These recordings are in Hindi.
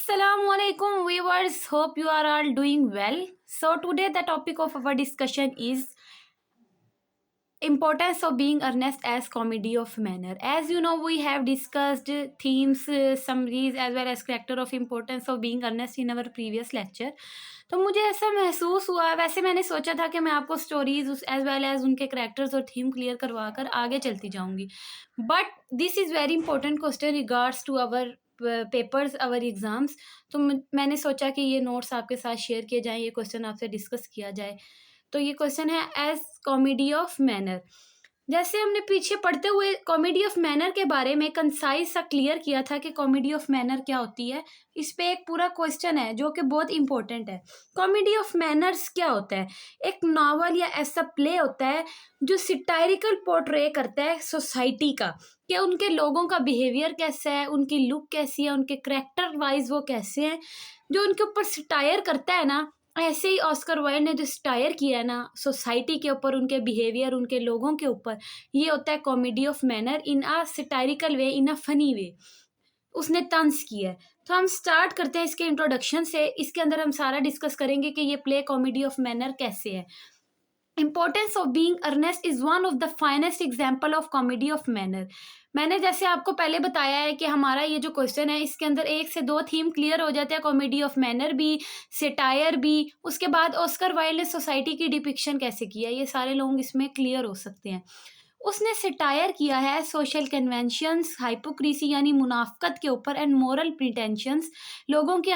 Assalamualaikum viewers, hope you are all doing well. So today the topic of our discussion is importance of being earnest as comedy of manner. As you know, we have discussed themes, summaries as well as character of importance of being earnest in our previous lecture. तो मुझे ऐसा महसूस हुआ, वैसे मैंने सोचा था कि मैं आपको स्टोरीज एज वेल एज उनके करेक्टर्स और थीम क्लियर करवा कर आगे चलती जाऊंगी, but this is very important question regards to our papers, our exams. तो मैंने सोचा कि ये नोट्स आपके साथ शेयर किए जाएँ, ये क्वेश्चन आपसे डिस्कस किया जाए. तो ये क्वेश्चन है एज कॉमेडी ऑफ मैनर. जैसे हमने पीछे पढ़ते हुए कॉमेडी ऑफ मैनर के बारे में कंसाइज सा क्लियर किया था कि कॉमेडी ऑफ मैनर क्या होती है. इस पे एक पूरा क्वेश्चन है जो कि बहुत इंपॉर्टेंट है. कॉमेडी ऑफ मैनर्स क्या होता है? एक नावल या ऐसा प्ले होता है जो सिटायरिकल पोर्ट्रे करता है सोसाइटी का, कि उनके लोगों का बिहेवियर कैसा है, उनकी लुक कैसी है, उनके करेक्टर वाइज वो कैसे हैं, जो उनके ऊपर सिटायर करता है ना. ऐसे ही ऑस्कर वाइल्ड ने जो स्टायर किया है ना सोसाइटी के ऊपर, उनके बिहेवियर, उनके लोगों के ऊपर, ये होता है comedy of manner in a satirical way, in a funny way. उसने तंज किया है. तो हम स्टार्ट करते हैं इसके इंट्रोडक्शन से. इसके अंदर हम सारा डिस्कस करेंगे कि ये प्ले कॉमेडी ऑफ मैनर कैसे है. Importance of being earnest is one of the finest example of comedy of manner. मैंने जैसे आपको पहले बताया है कि हमारा ये जो क्वेश्चन है इसके अंदर एक से दो थीम क्लियर हो जाते हैं, कॉमेडी ऑफ मैनर भी, सेटायर भी, उसके बाद ऑस्कर वाइल्ड ने सोसाइटी की डिपिक्शन कैसे किया, ये सारे लोग इसमें क्लियर हो सकते हैं. उसने सिटायर किया है सोशल कन्वेंशंस, हाइपोक्रीसी यानी मुनाफकत के ऊपर, एंड मोरल प्रिटेंशंस, लोगों के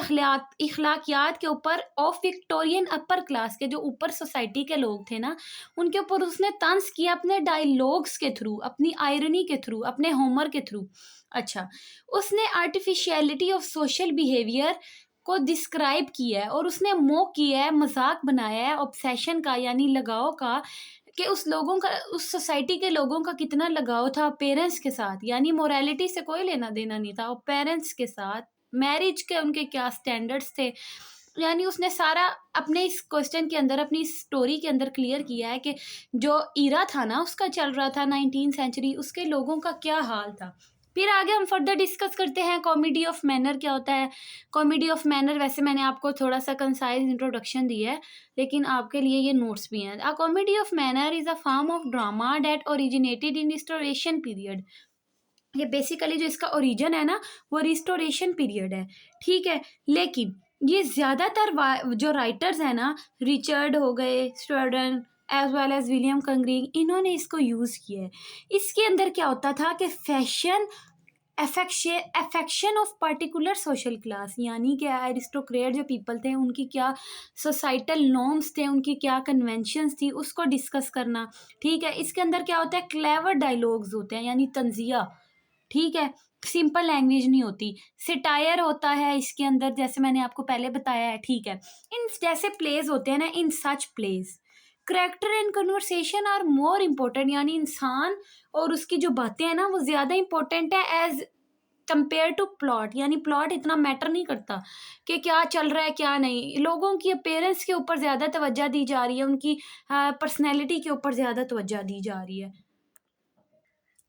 इखलाकियात के ऊपर, ऑफ विक्टोरियन अपर क्लास के जो ऊपर सोसाइटी के लोग थे ना, उनके ऊपर उसने तंज किया अपने डायलॉग्स के थ्रू, अपनी आयरनी के थ्रू, अपने होमर के थ्रू. अच्छा, उसने आर्टिफिशियलिटी ऑफ सोशल बिहेवियर को डिस्क्राइब किया है और उसने मोक किया है, मजाक बनाया है ऑब्सेशन का यानी लगाव का, कि उस लोगों का, उस सोसाइटी के लोगों का कितना लगाव था पेरेंट्स के साथ, यानी मोरालिटी से कोई लेना देना नहीं था, और पेरेंट्स के साथ मैरिज के उनके क्या स्टैंडर्ड्स थे. यानी उसने सारा अपने इस क्वेश्चन के अंदर, अपनी स्टोरी के अंदर क्लियर किया है कि जो ईरा था ना उसका चल रहा था 19th सेंचुरी, उसके लोगों का क्या हाल था. फिर आगे हम फर्दर डिस्कस करते हैं कॉमेडी ऑफ मैनर क्या होता है. कॉमेडी ऑफ मैनर वैसे मैंने आपको थोड़ा सा कंसाइज इंट्रोडक्शन दिया है, लेकिन आपके लिए ये नोट्स भी हैं. A comedy of manner is a form of drama that originated in restoration period. ये बेसिकली जो इसका ओरिजिन है ना वो रिस्टोरेशन पीरियड है, ठीक है. लेकिन ये ज़्यादातर जो राइटर्स हैं ना, रिचर्ड हो गए, स्टर्डन एज वेल एज विलियम कंग्रीग, इन्होंने इसको यूज़ किया है. इसके अंदर क्या होता था कि fashion, affection of particular social class, यानी कि एरिस्टोक्रेट जो पीपल थे उनकी क्या सोसाइटल नॉर्म्स थे, उनकी क्या कन्वेंशंस थी, उसको डिस्कस करना, ठीक है. इसके अंदर क्या होता है, क्लेवर डायलॉग्स होते हैं यानी तंजिया, ठीक है. सिंपल लैंग्वेज नहीं होती. सिटायर होता है इसके अंदर, जैसे मैंने आपको पहले बताया है, ठीक है. इन जैसे प्लेज होते हैं ना, in such plays character and conversation are more important, यानी इंसान और उसकी जो बातें हैं ना वो ज़्यादा इंपॉर्टेंट है एज कंपेयर टू प्लॉट. यानी प्लॉट इतना मैटर नहीं करता कि क्या चल रहा है क्या नहीं. लोगों की अपेयरेंस के ऊपर ज़्यादा तवज्जो दी जा रही है, उनकी पर्सनैलिटी के ऊपर ज़्यादा तवज्जो दी जा रही है.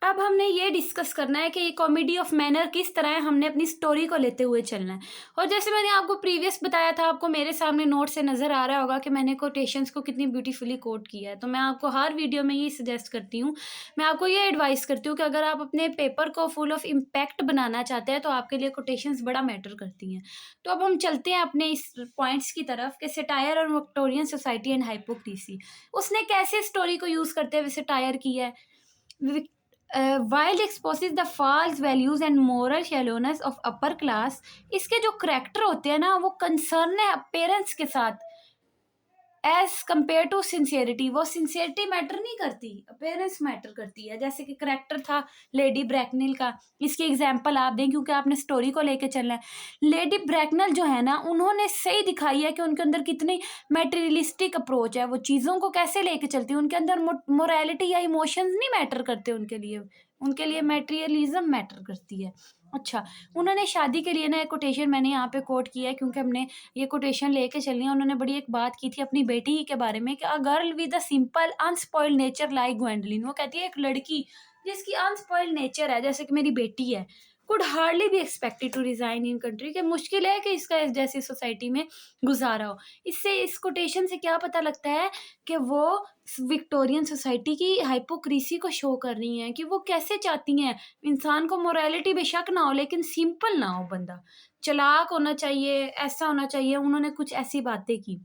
अब हमने ये डिस्कस करना है कि ये कॉमेडी ऑफ मैनर किस तरह है, हमने अपनी स्टोरी को लेते हुए चलना है. और जैसे मैंने आपको प्रीवियस बताया था, आपको मेरे सामने नोट से नज़र आ रहा होगा कि मैंने कोटेशंस को कितनी ब्यूटीफुली कोट किया है. तो मैं आपको हर वीडियो में ये सजेस्ट करती हूँ, मैं आपको ये एडवाइस करती हूँ कि अगर आप अपने पेपर को फुल ऑफ इम्पैक्ट बनाना चाहते हैं तो आपके लिए कोटेशंस बड़ा मैटर करती हैं. तो अब हम चलते हैं अपने इस पॉइंट्स की तरफ कि सेटायर और विक्टोरियन सोसाइटी एंड हाइपोक्रीसी. उसने कैसे स्टोरी को यूज़ करते हुए सेटायर किया है. Wilde exposes the false values and moral shallowness of upper class. इसके जो करेक्टर होते हैं ना वो कंसर्न है पेरेंट्स के साथ एज कम्पेयर टू सिंसियरिटी. वो सिंसियरिटी मैटर नहीं करती, अपेयरेंस मैटर करती है. जैसे कि करेक्टर था लेडी ब्रैकनल का, इसकी एग्जांपल आप दें क्योंकि आपने स्टोरी को लेके चलना है. लेडी ब्रैकनल जो है ना, उन्होंने सही दिखाई है कि उनके अंदर कितनी मेटेरियलिस्टिक अप्रोच है, वो चीज़ों को कैसे लेके चलती है. उनके अंदर मोरालिटी या इमोशंस नहीं मैटर करते उनके लिए मेटेरियलिज्म मैटर करती है. अच्छा, उन्होंने शादी के लिए ना एक कोटेशन मैंने यहाँ पे कोट किया है क्योंकि हमने ये कोटेशन लेके चलनी है. उन्होंने बड़ी एक बात की थी अपनी बेटी के बारे में कि a girl with a simple unspoiled nature like Gwendolyn. वो कहती है एक लड़की जिसकी अनस्पॉइल्ड नेचर है, जैसे कि मेरी बेटी है, could hardly be expected to resign in country, के मुश्किल है कि इसका इस जैसी सोसाइटी में गुजारा हो। इससे इस कोटेशन से क्या पता लगता है कि वो विक्टोरियन सोसाइटी की हाइपोक्रीसी को शो कर रही हैं, कि वो कैसे चाहती हैं इंसान को मोरालिटी बेशक ना हो लेकिन सिंपल ना हो, बंदा चालाक होना चाहिए, ऐसा होना चाहिए। उन्होंने कुछ ऐसी बातें की,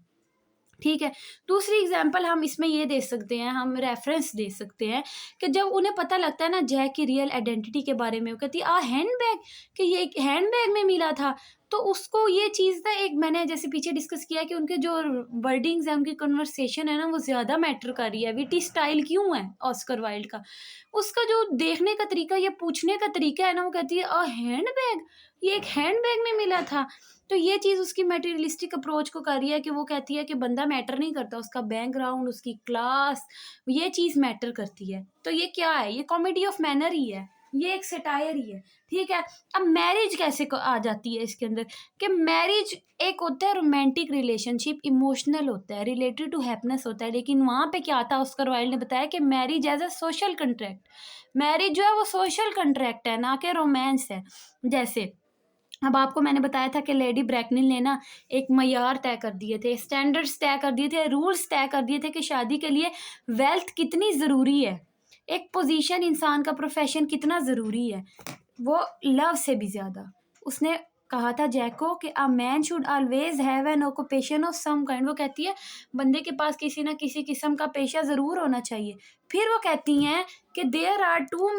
ठीक है। दूसरी एग्जांपल हम इसमें ये दे सकते हैं, हम रेफरेंस दे सकते हैं कि जब उन्हें पता लगता है ना जैक की रियल आइडेंटिटी के बारे में, वो कहती है हैंडबैग, कि ये एक हैंडबैग में मिला था। तो उसको ये चीज़ ना, एक मैंने जैसे पीछे डिस्कस किया कि उनके जो वर्डिंग्स हैं, उनकी कन्वर्सेशन है ना, वो ज़्यादा मैटर कर रही है। विटी स्टाइल क्यों है ऑस्कर वाइल्ड का, उसका जो देखने का तरीका, ये पूछने का तरीका है ना, वो कहती है हैंडबैग, ये एक हैंडबैग में मिला था। तो ये चीज़ उसकी मटेरियलिस्टिक अप्रोच को कर रही है, कि वो कहती है कि बंदा मैटर नहीं करता, उसका बैकग्राउंड, उसकी क्लास, ये चीज़ मैटर करती है। तो ये क्या है, ये कॉमेडी ऑफ मैनर ही है, ये एक सेटायर ही है, ठीक है। अब मैरिज कैसे आ जाती है इसके अंदर, कि मैरिज एक होता है रोमांटिक रिलेशनशिप, इमोशनल होता है, रिलेटेड टू हैप्पीनेस होता है, लेकिन वहाँ पे क्या था, ऑस्कर वाइल्ड ने बताया कि marriage as a social contract, marriage जो है वो सोशल कंट्रैक्ट है, ना कि रोमांस है। जैसे अब आपको मैंने बताया था कि लेडी ब्रैकनिल ने ना एक मयार तय कर दिए थे, स्टैंडर्ड्स तय कर दिए थे, रूल्स तय कर दिए थे कि शादी के लिए वेल्थ कितनी ज़रूरी है, एक पोजीशन, इंसान का प्रोफेशन कितना ज़रूरी है, वो लव से भी ज़्यादा। उसने कहा था जैक को कि a man should always have an occupation of some kind, वो कहती है बंदे के पास किसी ना किसी किस्म का पेशा ज़रूर होना चाहिए। फिर वो कहती हैं कि there are too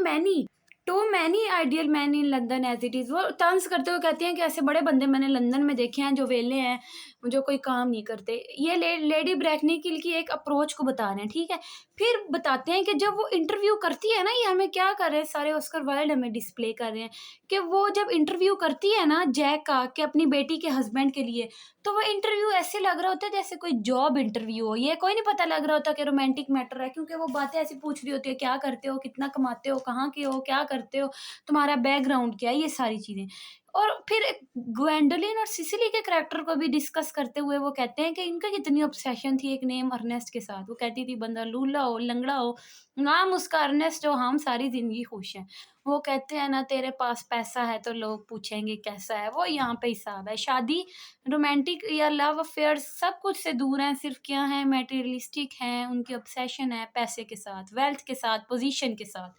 many ideal man in London as it is, वो तंज करते हुए कहती हैं कि ऐसे बड़े बंदे मैंने लंदन में देखे हैं जो वेले हैं, जो कोई काम नहीं करते। ये लेडी ब्रैकनिकल की एक अप्रोच को बता रहे हैं, ठीक है। फिर बताते हैं कि जब वो इंटरव्यू करती है ना, ये हमें क्या कर रहे हैं, सारे ऑस्कर वाइल्ड हमें डिस्प्ले कर रहे हैं कि वो जब इंटरव्यू करती है ना जैक का, कि अपनी बेटी के हस्बैंड के लिए, तो वो इंटरव्यू ऐसे लग रहा होता है जैसे कोई जॉब इंटरव्यू हो। ये कोई नहीं पता लग रहा होता कि रोमांटिक मैटर है, क्योंकि वो बातें ऐसी पूछ रही होती है, क्या करते हो, कितना कमाते हो, कहाँ के हो, क्या करते हो, तुम्हारा बैकग्राउंड क्या है, ये सारी चीज़ें। और फिर ग्वेंडोलिन और सिसिली के करैक्टर को भी डिस्कस करते हुए वो कहते हैं कि इनका कितनी ऑब्सेशन थी एक नेम अर्नेस्ट के साथ। वो कहती थी बंदा लूला हो, लंगड़ा हो, नाम उसका अर्नेस्ट हो, हम सारी ज़िंदगी खुश हैं। वो कहते हैं ना, तेरे पास पैसा है तो लोग पूछेंगे कैसा है, वो यहाँ पे हिसाब है। शादी रोमांटिक या लव अफेयर सब कुछ से दूर हैं, सिर्फ क्या है, मटेरियलिस्टिक हैं, उनकी ऑब्सेशन है पैसे के साथ, वेल्थ के साथ, पोजीशन के साथ,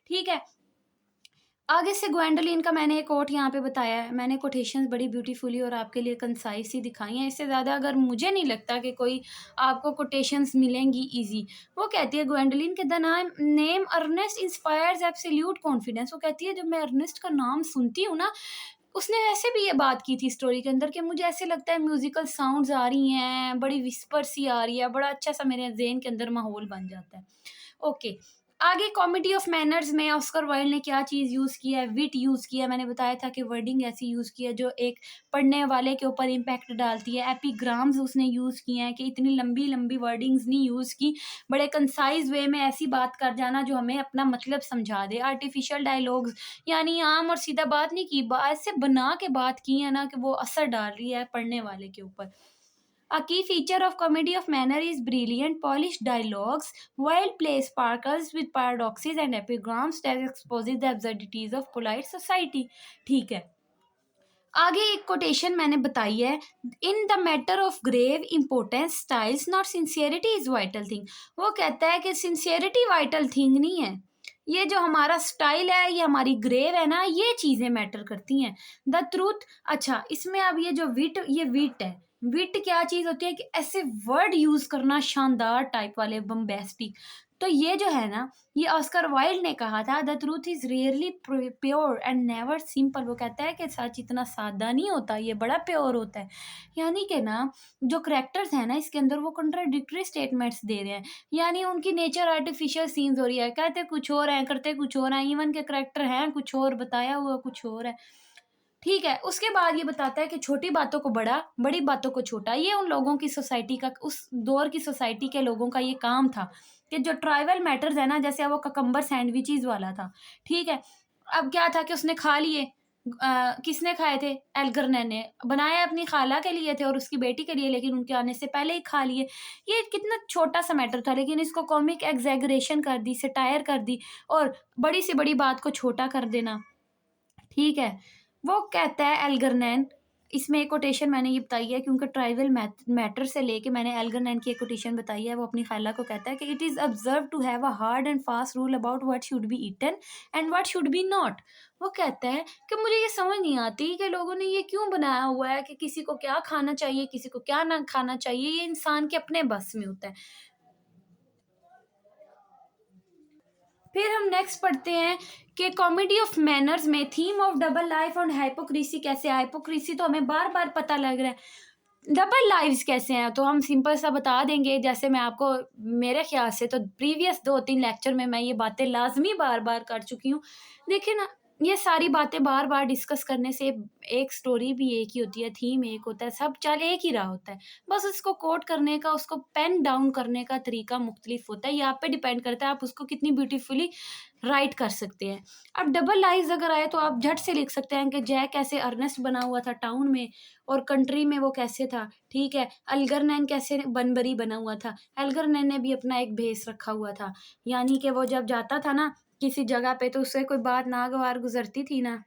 ठीक है। आगे से ग्वेंडोलिन का मैंने एक कोट यहाँ पे बताया है, मैंने कोटेशंस बड़ी ब्यूटीफुली और आपके लिए कंसाइज ही दिखाई हैं। इससे ज़्यादा अगर मुझे नहीं लगता कि कोई आपको कोटेशंस मिलेंगी इजी। वो कहती है ग्वेंडोलिन के the name Ernest inspires absolute confidence. वो कहती है जब मैं अर्नेस्ट का नाम सुनती हूँ ना, उसने ऐसे भी ये बात की थी स्टोरी के अंदर कि मुझे ऐसे लगता है म्यूजिकल साउंड्स आ रही हैं, बड़ी विस्पर सी आ रही है, बड़ा अच्छा सा मेरे ज़हन के अंदर माहौल बन जाता है। ओके, आगे कॉमेडी ऑफ मैनर्स में ऑस्कर वाइल्ड ने क्या चीज़ यूज़ किया है, विट यूज़ किया है। मैंने बताया था कि वर्डिंग ऐसी यूज़ की है जो एक पढ़ने वाले के ऊपर इम्पैक्ट डालती है। एपिग्राम्स उसने यूज़ किए हैं, कि इतनी लंबी लंबी वर्डिंग्स नहीं यूज़ की, बड़े कंसाइज वे में ऐसी बात कर जाना जो हमें अपना मतलब समझा दे। आर्टिफिशियल डायलॉग्स, यानी आम और सीधा बात नहीं की, ऐसे बना के बात की है ना कि वो असर डाल रही है पढ़ने वाले के ऊपर। A key feature of comedy of manner is brilliant, polished dialogues, wild play sparkles with paradoxes and epigrams that exposes the absurdities of polite society. ठीक है, आगे एक कोटेशन मैंने बताई है, in the matter of grave importance styles not sincerity is vital thing. वो कहता है कि सिंसियरिटी वाइटल थिंग नहीं है, ये जो हमारा स्टाइल है, ये हमारी ग्रेव है ना, ये चीज़ें मैटर करती हैं। द ट्रूथ, अच्छा इसमें अब ये जो विट, ये विट है। विट क्या चीज़ होती है, कि ऐसे वर्ड यूज़ करना शानदार टाइप वाले, बम्बेस्टिक। तो ये जो है ना, ये ऑस्कर वाइल्ड ने कहा था, the truth is rarely pure and never simple. वो कहता है कि सच इतना सादा नहीं होता, ये बड़ा प्योर होता है। यानी कि ना जो करेक्टर्स हैं ना इसके अंदर, वो कंट्राडिक्टरी स्टेटमेंट्स दे रहे हैं, यानी उनकी नेचर आर्टिफिशियल सीन्स हो रही है, कहते कुछ और हैं, करते कुछ और हैं, इवन के करेक्टर हैं कुछ और, बताया हुआ कुछ और है, ठीक है। उसके बाद ये बताता है कि छोटी बातों को बड़ा, बड़ी बातों को छोटा। ये उन लोगों की सोसाइटी का, उस दौर की सोसाइटी के लोगों का ये काम था, कि जो ट्राइबल मैटर्स है ना, जैसे अब वो ककम्बर सैंडविचेस वाला था, ठीक है। अब क्या था कि उसने खा लिए, किसने खाए थे, एल्गरने ने बनाए, अपनी खाला के लिए थे और उसकी बेटी के लिए, लेकिन उनके आने से पहले ही खा लिए। ये कितना छोटा सा मैटर था, लेकिन इसको कॉमिक एग्जैगरेशन कर दी, सटायर कर दी, और बड़ी से बड़ी बात को छोटा कर देना, ठीक है? वो कहता है एल्गरनैन, इसमें एक कोटेशन मैंने ये बताई है क्योंकि ट्राइबल मैटर से लेके मैंने एल्गरनैन की एक कोटेशन बताई है। वो अपनी खाला को कहता है कि it is observe to have a hard and fast rule about what should be eaten and what should be not. वो कहता है कि मुझे ये समझ नहीं आती कि लोगों ने ये क्यों बनाया हुआ है कि किसी को क्या खाना चाहिए, किसी को क्या ना खाना चाहिए, ये इंसान के अपने बस में होता है। फिर हम नेक्स्ट पढ़ते हैं कि कॉमेडी ऑफ मैनर्स में थीम ऑफ डबल लाइफ और हाइपोक्रेसी कैसे है। हाइपोक्रेसी तो हमें बार बार पता लग रहा है, डबल लाइव्स कैसे हैं तो हम सिंपल सा बता देंगे। जैसे मैं आपको, मेरे ख्याल से तो प्रीवियस 2-3 लेक्चर में मैं ये बातें लाजमी बार बार कर चुकी हूँ। देखिए ना, ये सारी बातें बार बार डिस्कस करने से एक स्टोरी भी एक ही होती है, थीम एक होता है, सब चल एक ही रहा होता है। बस उसको कोट करने का, उसको पेन डाउन करने का तरीका मुख्तलिफ होता है। ये आप पे डिपेंड करता है आप उसको कितनी ब्यूटीफुली राइट कर सकते हैं। अब डबल लाइव्स अगर आए तो आप झट से लिख सकते हैं कि जैक कैसे अर्नेस्ट बना हुआ था टाउन में और कंट्री में वो कैसे था। ठीक है, अल्गरनैन कैसे बनबरी बना हुआ था। अल्गरनैन ने भी अपना एक भेस रखा हुआ था, यानी कि वो जब जाता था ना किसी जगह पे तो उससे कोई बात नागवार गुजरती थी ना,